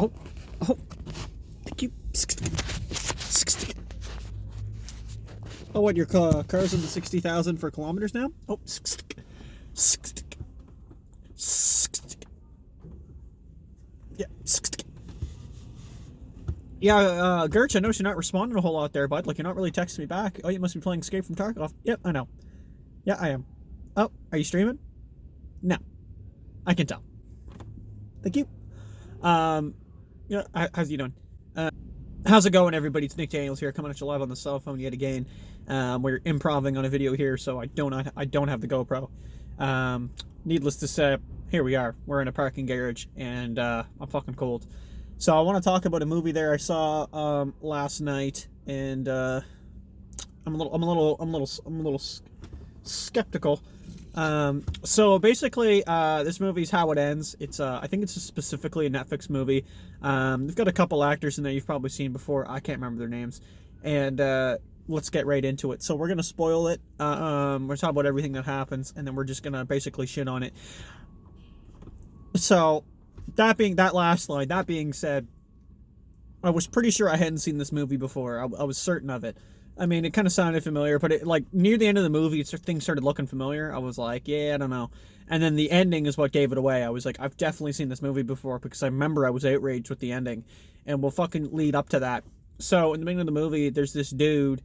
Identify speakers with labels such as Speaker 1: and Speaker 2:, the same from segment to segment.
Speaker 1: Oh, oh, thank you. Oh, what, your car's in the 60,000 for kilometers now? Oh, yeah. Yeah, Gertch, I noticed you're not responding a whole lot there, bud. Like, you're not really texting me back. Oh, you must be playing Escape from Tarkov. Yep, I know. Yeah, I am. Oh, are you streaming? No. I can tell. Thank you. Yeah, how's you doing? How's it going, everybody? It's Nick Daniels here, coming at you live on the cell phone yet again. We're improvising on a video here, so I don't have the GoPro. Needless to say, here we are. We're in a parking garage, and I'm fucking cold. So I want to talk about a movie there I saw last night, and I'm a little skeptical. So basically, this movie's How It Ends. It's I think it's specifically a Netflix movie. They've got a couple actors in there you've probably seen before. I can't remember their names. And let's get right into it. So we're gonna spoil it. We're talking about everything that happens, and then we're just gonna basically shit on it. So that being said, I was pretty sure I hadn't seen this movie before. I was certain of it. I mean, it kind of sounded familiar, but it, like, near the end of the movie, things started looking familiar. I was like, yeah, I don't know. And then the ending is what gave it away. I was like, I've definitely seen this movie before, because I remember I was outraged with the ending. And we'll fucking lead up to that. So, in the beginning of the movie, there's this dude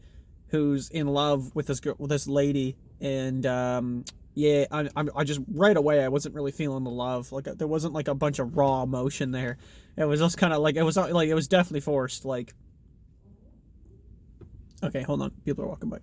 Speaker 1: who's in love with this lady, and, yeah, I just, right away, I wasn't really feeling the love. Like, there wasn't, like, a bunch of raw emotion there. It was just kind of, like, it was definitely forced, like... Okay, hold on. People are walking by.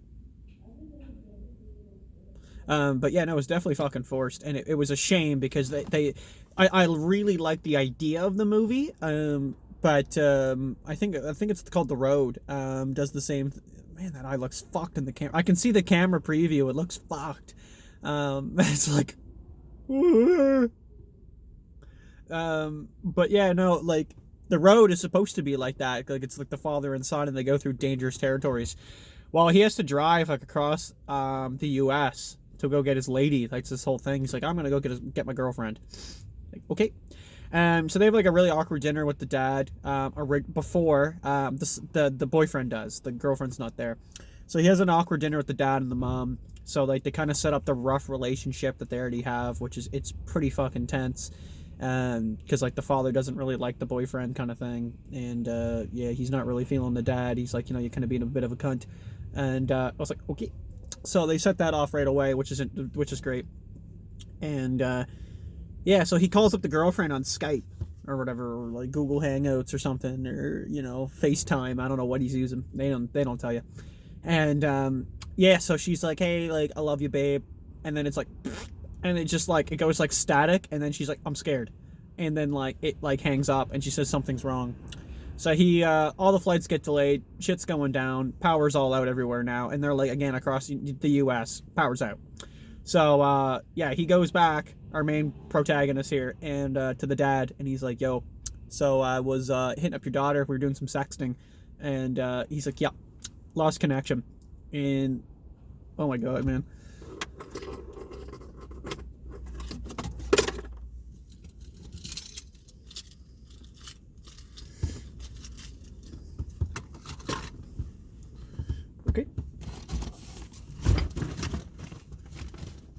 Speaker 1: But yeah, no, it was definitely fucking forced, and it was a shame, because I really liked the idea of the movie, but I think it's called The Road. Does the same. Man, that eye looks fucked in the camera. I can see the camera preview. It looks fucked. It's like. But yeah, no, like. The Road is supposed to be like that. Like, it's like the father and son, and they go through dangerous territories. Well, he has to drive, like, across the U.S. to go get his lady. Like, it's this whole thing. He's like, I'm gonna go get my girlfriend. Like, okay. So they have, like, a really awkward dinner with the dad before the boyfriend does. The girlfriend's not there. So he has an awkward dinner with the dad and the mom. So, like, they kind of set up the rough relationship that they already have, which is, it's pretty fucking tense. Because, like, the father doesn't really like the boyfriend kind of thing, and yeah, he's not really feeling the dad. He's like, you know, you're kind of being a bit of a cunt, and I was like, okay. So they set that off right away, which is great. And yeah, so he calls up the girlfriend on Skype or whatever, or like Google Hangouts or something, or, you know, FaceTime. I don't know what he's using. They don't tell you. And yeah, so she's like, hey, like, I love you, babe. And then it's like, and it just, like, it goes, like, static, and then she's like, I'm scared. And then, like, it, like, hangs up, and she says something's wrong. So all the flights get delayed, shit's going down, power's all out everywhere now, and they're, like, again, across the U.S., power's out. So, yeah, he goes back, our main protagonist here, and to the dad, and he's like, yo, so I was hitting up your daughter, we were doing some sexting, and he's like, yeah, lost connection. And, oh my god, man. Okay.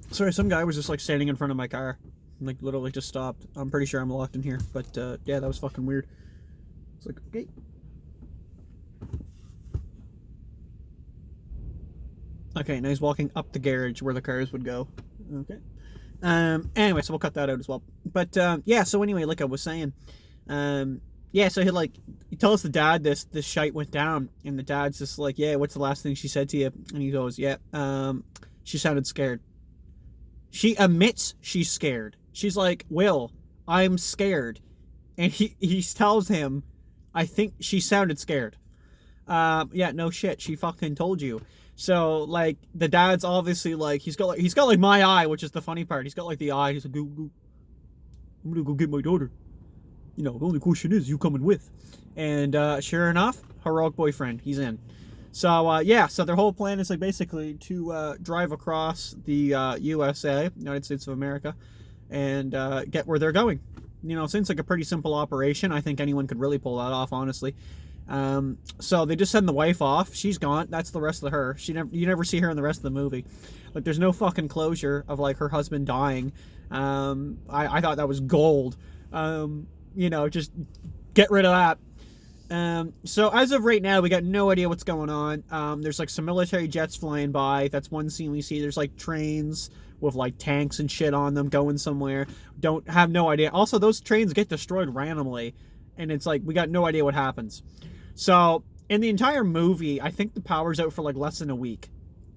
Speaker 1: Sorry, some guy was just, like, standing in front of my car. Like, literally just stopped. I'm pretty sure I'm locked in here. But, yeah, that was fucking weird. It's like, okay. Okay, now he's walking up the garage where the cars would go. Okay. Anyway, so we'll cut that out as well. But, yeah, so anyway, like I was saying, yeah, so he tells the dad this shite went down, and the dad's just like, yeah, what's the last thing she said to you? And he goes, yeah, she sounded scared. She admits she's scared. She's like, Will, I'm scared. And he tells him, I think she sounded scared. Yeah, no shit, she fucking told you. So, like, the dad's obviously, like, he's got like my eye, which is the funny part. He's got, like, the eye. He's like, I'm gonna go get my daughter. You know, the only question is, you coming with? And sure enough, heroic boyfriend, he's in. So yeah, so their whole plan is, like, basically to drive across the USA, United States of America, and get where they're going. seems like a pretty simple operation. I think anyone could really pull that off, honestly. So they just send the wife off. She's gone. That's the rest of her. You never see her in the rest of the movie. Like, there's no fucking closure of like her husband dying. I thought that was gold. Just get rid of that. So as of right now, we got no idea what's going on. There's like some military jets flying by. That's one scene we see. There's like trains with like tanks and shit on them going somewhere. Don't have no idea. Also, those trains get destroyed randomly, and it's like we got no idea what happens. So in the entire movie, I think the power's out for like less than a week.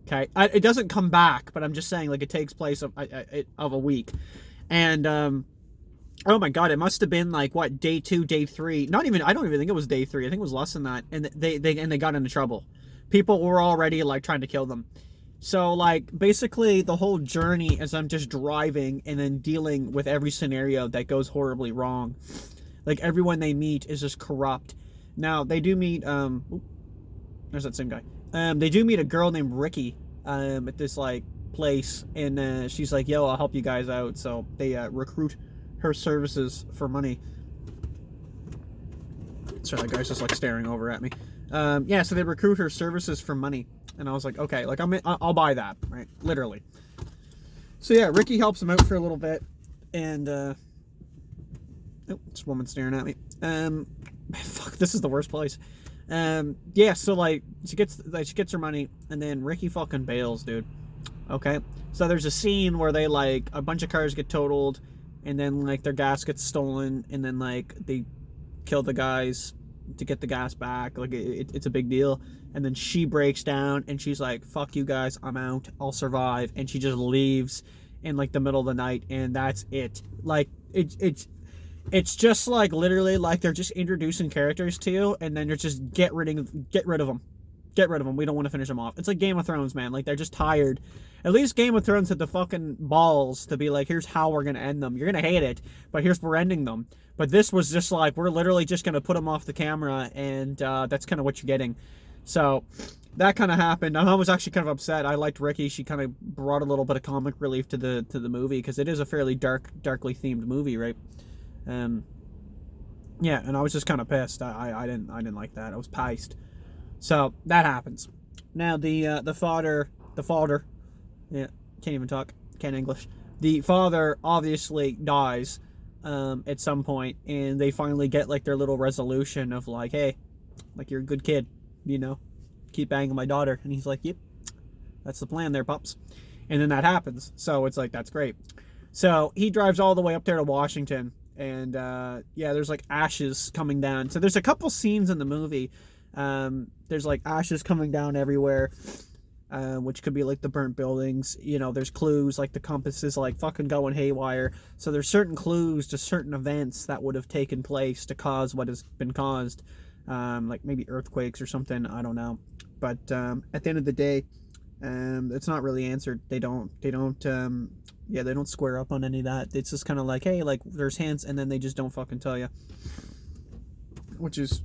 Speaker 1: Okay, it doesn't come back, but I'm just saying, like, it takes place of a week, and oh my god, it must have been like what, day 2, day 3? Not even. I don't even think it was day 3. I think it was less than that, and they got into trouble. People were already like trying to kill them. So like basically the whole journey is I'm just driving and then dealing with every scenario that goes horribly wrong. Like everyone they meet is just corrupt. Now they do meet there's that same guy. They do meet a girl named Ricky at this like place, and she's like, yo, I'll help you guys out. So they recruit her services for money. Sorry, that guy's just like staring over at me. So they recruit her services for money, and I was like, okay, like I'll buy that, right? Literally. So yeah, Ricky helps him out for a little bit, and this woman staring at me. Fuck, this is the worst place. So like she gets her money, and then Ricky fucking bails, dude. Okay, so there's a scene where they like a bunch of cars get totaled, and then like their gas gets stolen, and then like they kill the guys to get the gas back. Like it's a big deal, and then she breaks down and she's like, fuck you guys, I'm out, I'll survive, and she just leaves in like the middle of the night, and that's it. Like it's just like literally like they're just introducing characters to you, and then you're just get rid of them. We don't want to finish them off. It's like Game of Thrones, man. Like, they're just tired. At least Game of Thrones had the fucking balls to be like, here's how we're gonna end them. You're gonna hate it, but here's we're ending them. But this was just like, we're literally just gonna put them off the camera, and that's kind of what you're getting. So that kind of happened. I was actually kind of upset. I liked Ricky. She kind of brought a little bit of comic relief to the movie, because it is a fairly darkly themed movie, right? Yeah, and I was just kind of pissed. I didn't like that. I was pissed. So that happens. Now the father, yeah, can't even talk, can't English. The father obviously dies at some point, and they finally get like their little resolution of like, hey, like, you're a good kid, keep banging my daughter. And he's like, yep, that's the plan there, pups. And then that happens. So it's like, that's great. So he drives all the way up there to Washington, and there's like ashes coming down. So there's a couple scenes in the movie. There's like ashes coming down everywhere, which could be like the burnt buildings. There's clues, like the compass is like fucking going haywire. So there's certain clues to certain events that would have taken place to cause what has been caused, like maybe earthquakes or something. I don't know. But at the end of the day, it's not really answered. They don't square up on any of that. It's just kind of like, hey, like, there's hints, and then they just don't fucking tell you, which is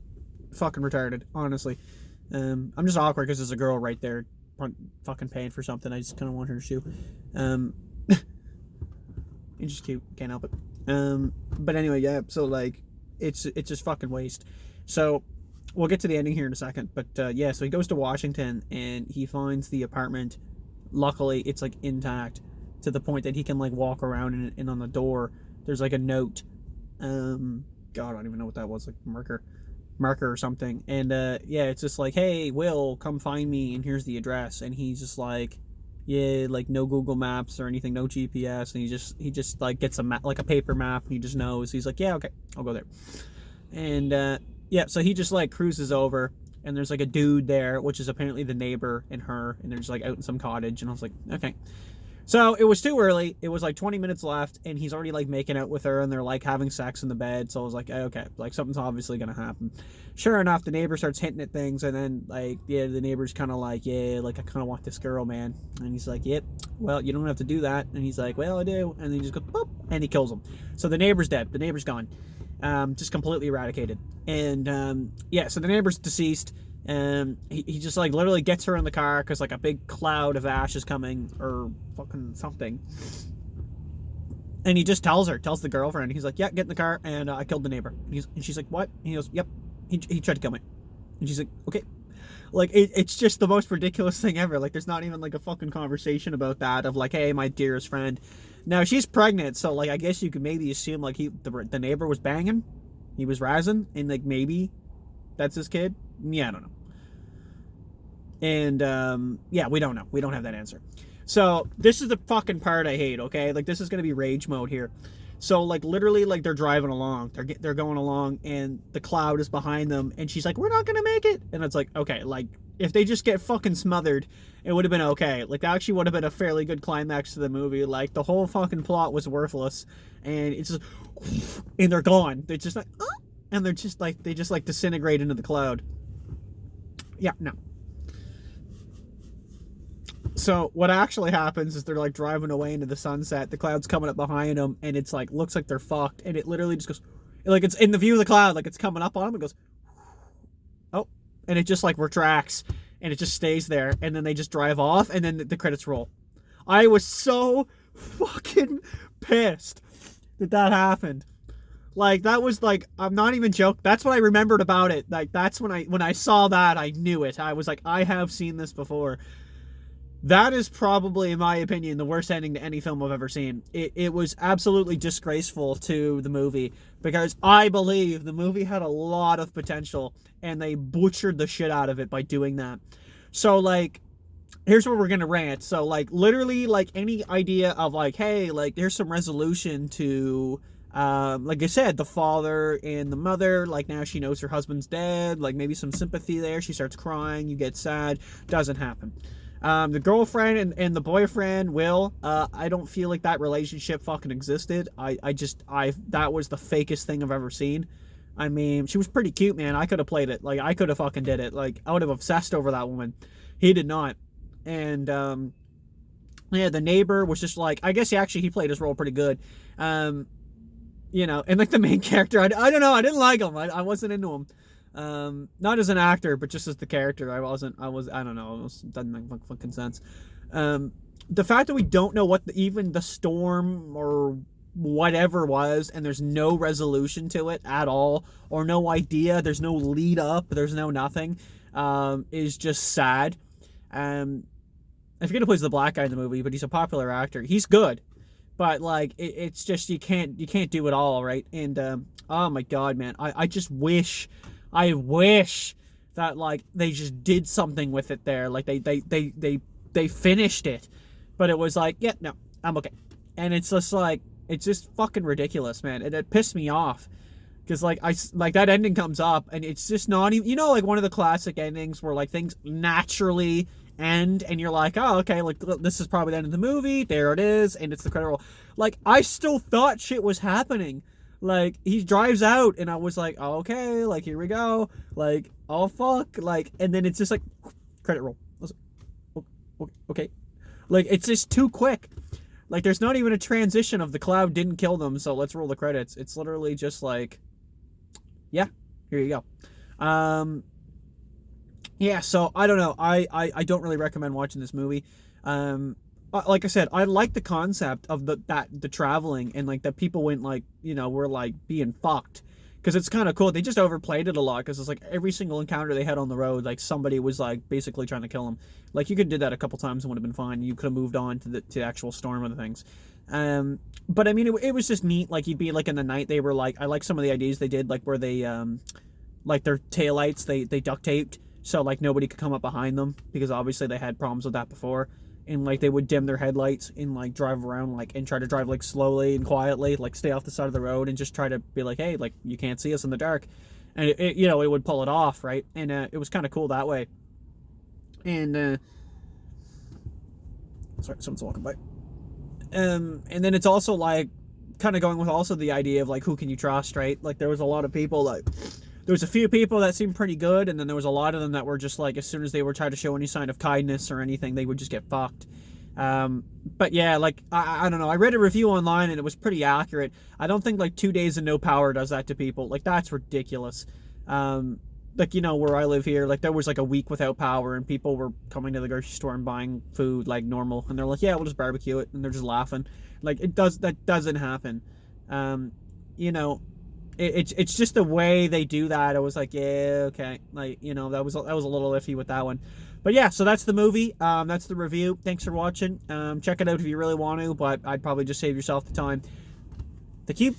Speaker 1: fucking retarded, honestly. I'm just awkward because there's a girl right there fucking paying for something. I just kind of want her to shoe. It's just cute, can't help it. But anyway, yeah, so like it's just fucking waste. So we'll get to the ending here in a second, but so he goes to Washington, and he finds the apartment. Luckily it's like intact to the point that he can like walk around, and on the door there's like a note. God, I don't even know what that was, like marker or something. And it's just like, hey, Will, come find me, and here's the address. And he's just like, yeah, like no Google Maps or anything, no GPS, and he just like gets a map, like a paper map, and he just knows. He's like, yeah, okay, I'll go there. And so he just like cruises over, and there's like a dude there, which is apparently the neighbor and her, and they're just like out in some cottage. And I was like, okay. So it was too early. It was like 20 minutes left, and he's already like making out with her, and they're like having sex in the bed. So I was like, okay, like something's obviously gonna happen. Sure enough, the neighbor starts hinting at things, and then like, yeah, the neighbor's kind of like, yeah, like, I kind of want this girl, man. And he's like, yep, well, you don't have to do that. And he's like, well, I do. And then he just goes, boop, and he kills him. So the neighbor's dead. The neighbor's gone, just completely eradicated. And so the neighbor's deceased. He just like literally gets her in the car because like a big cloud of ash is coming, or fucking something. And he just tells the girlfriend, he's like, yeah, get in the car, and I killed the neighbor. And she's like, what? And he goes, yep, he tried to kill me. And she's like, okay. Like, it's just the most ridiculous thing ever. Like, there's not even, like, a fucking conversation about that of, like, hey, my dearest friend. Now, she's pregnant, so, like, I guess you could maybe assume, like, the neighbor was banging. He was razzing, and, like, maybe that's his kid. Yeah, I don't know. And, yeah, we don't know. We don't have that answer. So, this is the fucking part I hate, okay? Like, this is going to be rage mode here. So, like, literally, like, they're driving along. They're going along, and the cloud is behind them, and she's like, we're not going to make it. And it's like, okay, like, if they just get fucking smothered, it would have been okay. Like, that actually would have been a fairly good climax to the movie. Like, the whole fucking plot was worthless, and it's just, and they're gone. They're just like, and they're just like, they just, like, disintegrate into the cloud. Yeah, no. So what actually happens is they're like driving away into the sunset. The cloud's coming up behind them, and it's like looks like they're fucked. And it literally just goes, like it's in the view of the cloud, like it's coming up on them. It goes, oh, and it just like retracts, and it just stays there. And then they just drive off, and then the credits roll. I was so fucking pissed that happened. Like that was like, I'm not even joking. That's what I remembered about it. Like that's when I saw that, I knew it. I was like, I have seen this before. That is probably, in my opinion, the worst ending to any film I've ever seen. It was absolutely disgraceful to the movie because I believe the movie had a lot of potential and they butchered the shit out of it by doing that. So, like, here's where we're going to rant. So, like, literally, like, any idea of, like, hey, like, there's some resolution to, like I said, the father and the mother, like, now she knows her husband's dead, like, maybe some sympathy there. She starts crying, you get sad. Doesn't happen. The girlfriend and the boyfriend, Will, I don't feel like that relationship fucking existed. That was the fakest thing I've ever seen. I mean, she was pretty cute, man. I could have played it. Like, I could have fucking did it. Like, I would have obsessed over that woman. He did not. And, yeah, the neighbor was just like, I guess he played his role pretty good. You know, and like the main character, I don't know, I didn't like him. I wasn't into him. Not as an actor, but just as the character. I don't know, it doesn't make fucking sense. The fact that we don't know what even the storm or whatever was, and there's no resolution to it at all, or no idea, there's no lead up, there's no nothing, is just sad. I forget who plays the black guy in the movie, but he's a popular actor. He's good, but like it's just you can't do it all, right? And oh my god, man, I just wish that like they just did something with it there. Like they finished it, but it was like, yeah, no, I'm okay. And it's just like, it's just fucking ridiculous, man. It pissed me off because like that ending comes up and it's just not even, you know, like one of the classic endings where like things naturally end and you're like, oh, okay, like this is probably the end of the movie. There it is, and it's the credit roll. Like I still thought shit was happening. Like, he drives out, and I was like, oh, okay, like, here we go. Like, oh, fuck. Like, and then it's just like, credit roll. I was like, okay. Like, it's just too quick. Like, there's not even a transition of the cloud didn't kill them, so let's roll the credits. It's literally just like, yeah, here you go. Yeah, so, I don't know. I don't really recommend watching this movie. Like I said, I like the concept of the traveling and like that people went like, you know, were like being fucked, because it's kind of cool. They just overplayed it a lot because it's like every single encounter they had on the road, like somebody was like basically trying to kill them. Like you could do that a couple times and would have been fine. You could have moved on to the actual storm of the things. But I mean, it was just neat. Like you'd be like in the night, they were like, I like some of the ideas they did, like where they like their taillights they duct taped so like nobody could come up behind them, because obviously they had problems with that before. And like they would dim their headlights and like drive around like and try to drive like slowly and quietly, like stay off the side of the road and just try to be like, hey, like you can't see us in the dark. And it you know, it would pull it off, right? And it was kind of cool that way. And sorry, someone's walking by. And then it's also like kind of going with also the idea of like who can you trust, right? Like there was a lot of people, like there was a few people that seemed pretty good, and then there was a lot of them that were just like, as soon as they were trying to show any sign of kindness or anything, they would just get fucked. But yeah, like I don't know, I read a review online and it was pretty accurate. I don't think like 2 days of no power does that to people. Like that's ridiculous. like, you know, where I live here, like there was like a week without power and people were coming to the grocery store and buying food like normal, and they're like, yeah, we'll just barbecue it, and they're just laughing. Like that doesn't happen. You know, it's just the way they do that. I was like, yeah, okay, like, you know, that was a little iffy with that one. But yeah, so that's the movie. That's the review. Thanks for watching. Check it out if you really want to, but I'd probably just save yourself the time. The Cube.